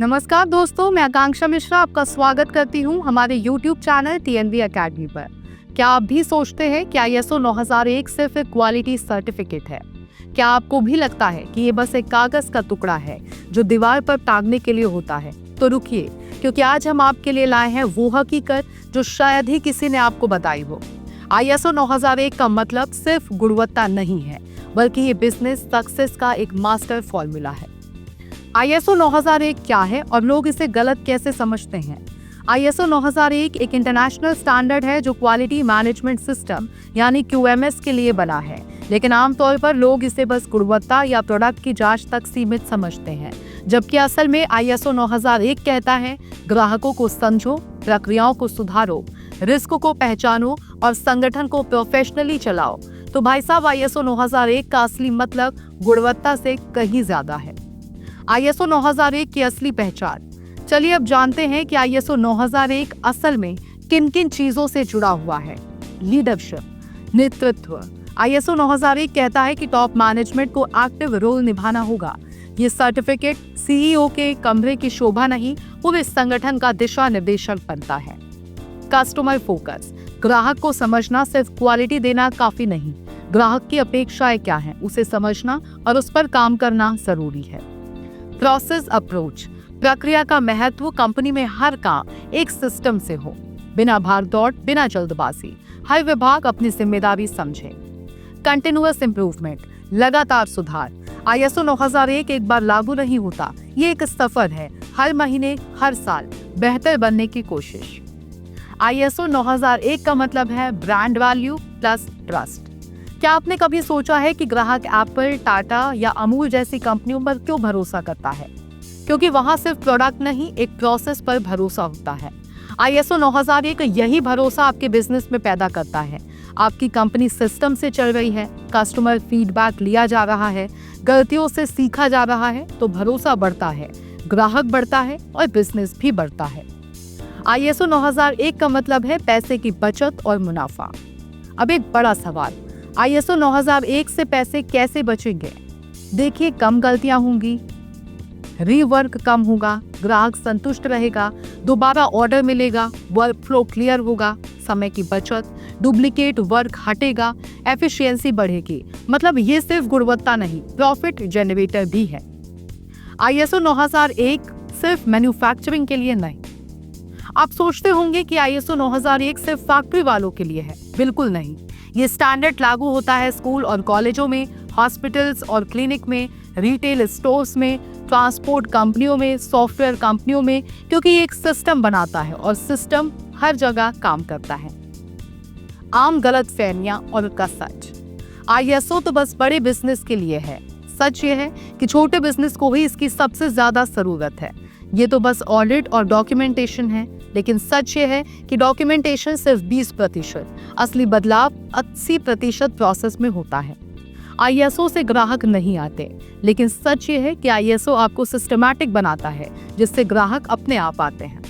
नमस्कार दोस्तों, मैं आकांक्षा मिश्रा आपका स्वागत करती हूं हमारे YouTube चैनल TNB अकेडमी पर। क्या आप भी सोचते हैं कि ISO 9001 सिर्फ एक क्वालिटी सर्टिफिकेट है? क्या आपको भी लगता है कि ये बस एक कागज का टुकड़ा है जो दीवार पर टांगने के लिए होता है? तो रुकिए, क्योंकि आज हम आपके लिए लाए हैं वो हकीकत जो शायद ही किसी ने आपको बताई हो। ISO 9001 का मतलब सिर्फ गुणवत्ता नहीं है, बल्कि ये बिजनेस सक्सेस का एक मास्टर फॉर्मूला है। ISO 9001 क्या है और लोग इसे गलत कैसे समझते हैं? ISO 9001 एक इंटरनेशनल स्टैंडर्ड है जो क्वालिटी मैनेजमेंट सिस्टम यानी QMS के लिए बना है, लेकिन आमतौर पर लोग इसे बस गुणवत्ता या प्रोडक्ट की जांच तक सीमित समझते हैं, जबकि असल में ISO 9001 कहता है ग्राहकों को समझो, प्रक्रियाओं को सुधारो, रिस्क को पहचानो और संगठन को प्रोफेशनली चलाओ। तो भाई साहब, ISO 9001 का असली मतलब गुणवत्ता से कहीं ज्यादा है। ISO 9001 की असली पहचान। चलिए अब जानते हैं कि ISO 9001 असल में किन किन चीजों से जुड़ा हुआ है। लीडरशिप, नेतृत्व। ISO 9001 कहता है कि टॉप मैनेजमेंट को एक्टिव रोल निभाना होगा। ये सर्टिफिकेट CEO के कमरे की शोभा नहीं, पूरे संगठन का दिशा निर्देशक बनता है। Customer focus. ग्राहक को समझना सिर्फ क्वालिटी देना काफी नहीं, ग्राहक की अपेक्षाएं क्या हैं उसे समझना और उस पर काम करना जरूरी है। Process approach. प्रक्रिया का महत्व। कंपनी में हर काम एक सिस्टम से हो, बिना भाग-दौड़, बिना जल्दबाजी। हर विभाग अपनी जिम्मेदारी समझे। कंटिन्यूअस इंप्रूवमेंट, लगातार सुधार। ISO 9001 एक बार लागू नहीं होता, ये एक सफर है। हर महीने, हर साल बेहतर बनने की कोशिश। ISO 9001 का मतलब है ब्रांड वैल्यू प्लस ट्रस्ट। क्या आपने कभी सोचा है कि ग्राहक एप्पल, टाटा या अमूल जैसी कंपनियों पर क्यों भरोसा करता है? क्योंकि वहां सिर्फ प्रोडक्ट नहीं, एक प्रोसेस पर भरोसा होता है। ISO 9001 यही भरोसा आपके बिजनेस में पैदा करता है। आपकी कंपनी सिस्टम से चल रही है, कस्टमर फीडबैक लिया जा रहा है, गलतियों से सीखा जा रहा है, तो भरोसा बढ़ता है, ग्राहक बढ़ता है और बिजनेस भी बढ़ता है। ISO 9001 का मतलब है पैसे की बचत और मुनाफा। अब एक बड़ा सवाल, ISO 9001 से पैसे कैसे बचेंगे? देखिए, कम गलतियां होंगी, रीवर्क कम होगा, ग्राहक संतुष्ट रहेगा, दोबारा ऑर्डर मिलेगा, वर्क फ्लो क्लियर होगा, समय की बचत, डुप्लीकेट वर्क हटेगा, एफिशिएंसी बढ़ेगी। मतलब ये सिर्फ गुणवत्ता नहीं, प्रॉफिट जनरेटर भी है। ISO 9001 सिर्फ मैन्युफैक्चरिंग के लिए नहीं। आप सोचते होंगे कि ISO 9001 सिर्फ फैक्ट्री वालों के लिए है। बिल्कुल नहीं, ये स्टैंडर्ड लागू होता है स्कूल और कॉलेजों में, हॉस्पिटल्स और क्लिनिक में, रिटेल स्टोर्स में, ट्रांसपोर्ट कंपनियों में, सॉफ्टवेयर कंपनियों में, क्योंकि ये एक सिस्टम बनाता है और सिस्टम हर जगह काम करता है। आम गलतफहमियां और उसका सच। ISO तो बस बड़े बिजनेस के लिए है। सच ये है कि छोटे बिजनेस को ही इसकी सबसे ज्यादा जरूरत है। ये तो बस ऑडिट और डॉक्यूमेंटेशन है, लेकिन सच ये है कि डॉक्यूमेंटेशन सिर्फ 20%, असली बदलाव 80% प्रोसेस में होता है। ISO से ग्राहक नहीं आते, लेकिन सच ये है कि ISO आपको सिस्टमैटिक बनाता है, जिससे ग्राहक अपने आप आते हैं।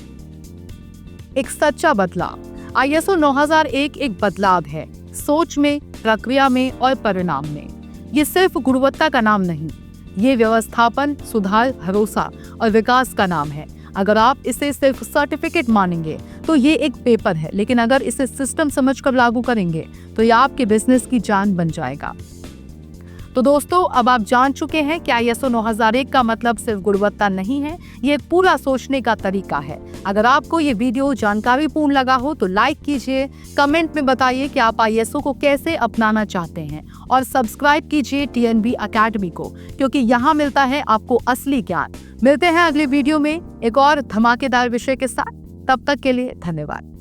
एक सच्चा बदलाव। ISO 9001 एक बदलाव है, सोच में, प्रक्रिया में और परिणाम में। ये सिर्फ गुणवत्ता का नाम नहीं, ये व्यवस्थापन, सुधार, भरोसा और विकास का नाम है। अगर आप इसे सिर्फ सर्टिफिकेट मानेंगे तो ये एक पेपर है, लेकिन अगर इसे सिस्टम समझकर लागू करेंगे तो ये आपके बिजनेस की जान बन जाएगा। तो दोस्तों, अब आप जान चुके हैं कि ISO 9001 का मतलब सिर्फ गुणवत्ता नहीं है, ये पूरा सोचने का तरीका है। अगर आपको ये वीडियो जानकारीपूर्ण लगा हो तो लाइक कीजिए, कमेंट में बताइए कि आप ISO को कैसे अपनाना चाहते हैं और सब्सक्राइब कीजिए TNB अकेडमी को, क्योंकि यहाँ मिलता है आपको असली ज्ञान। मिलते हैं अगले वीडियो में एक और धमाकेदार विषय के साथ। तब तक के लिए धन्यवाद।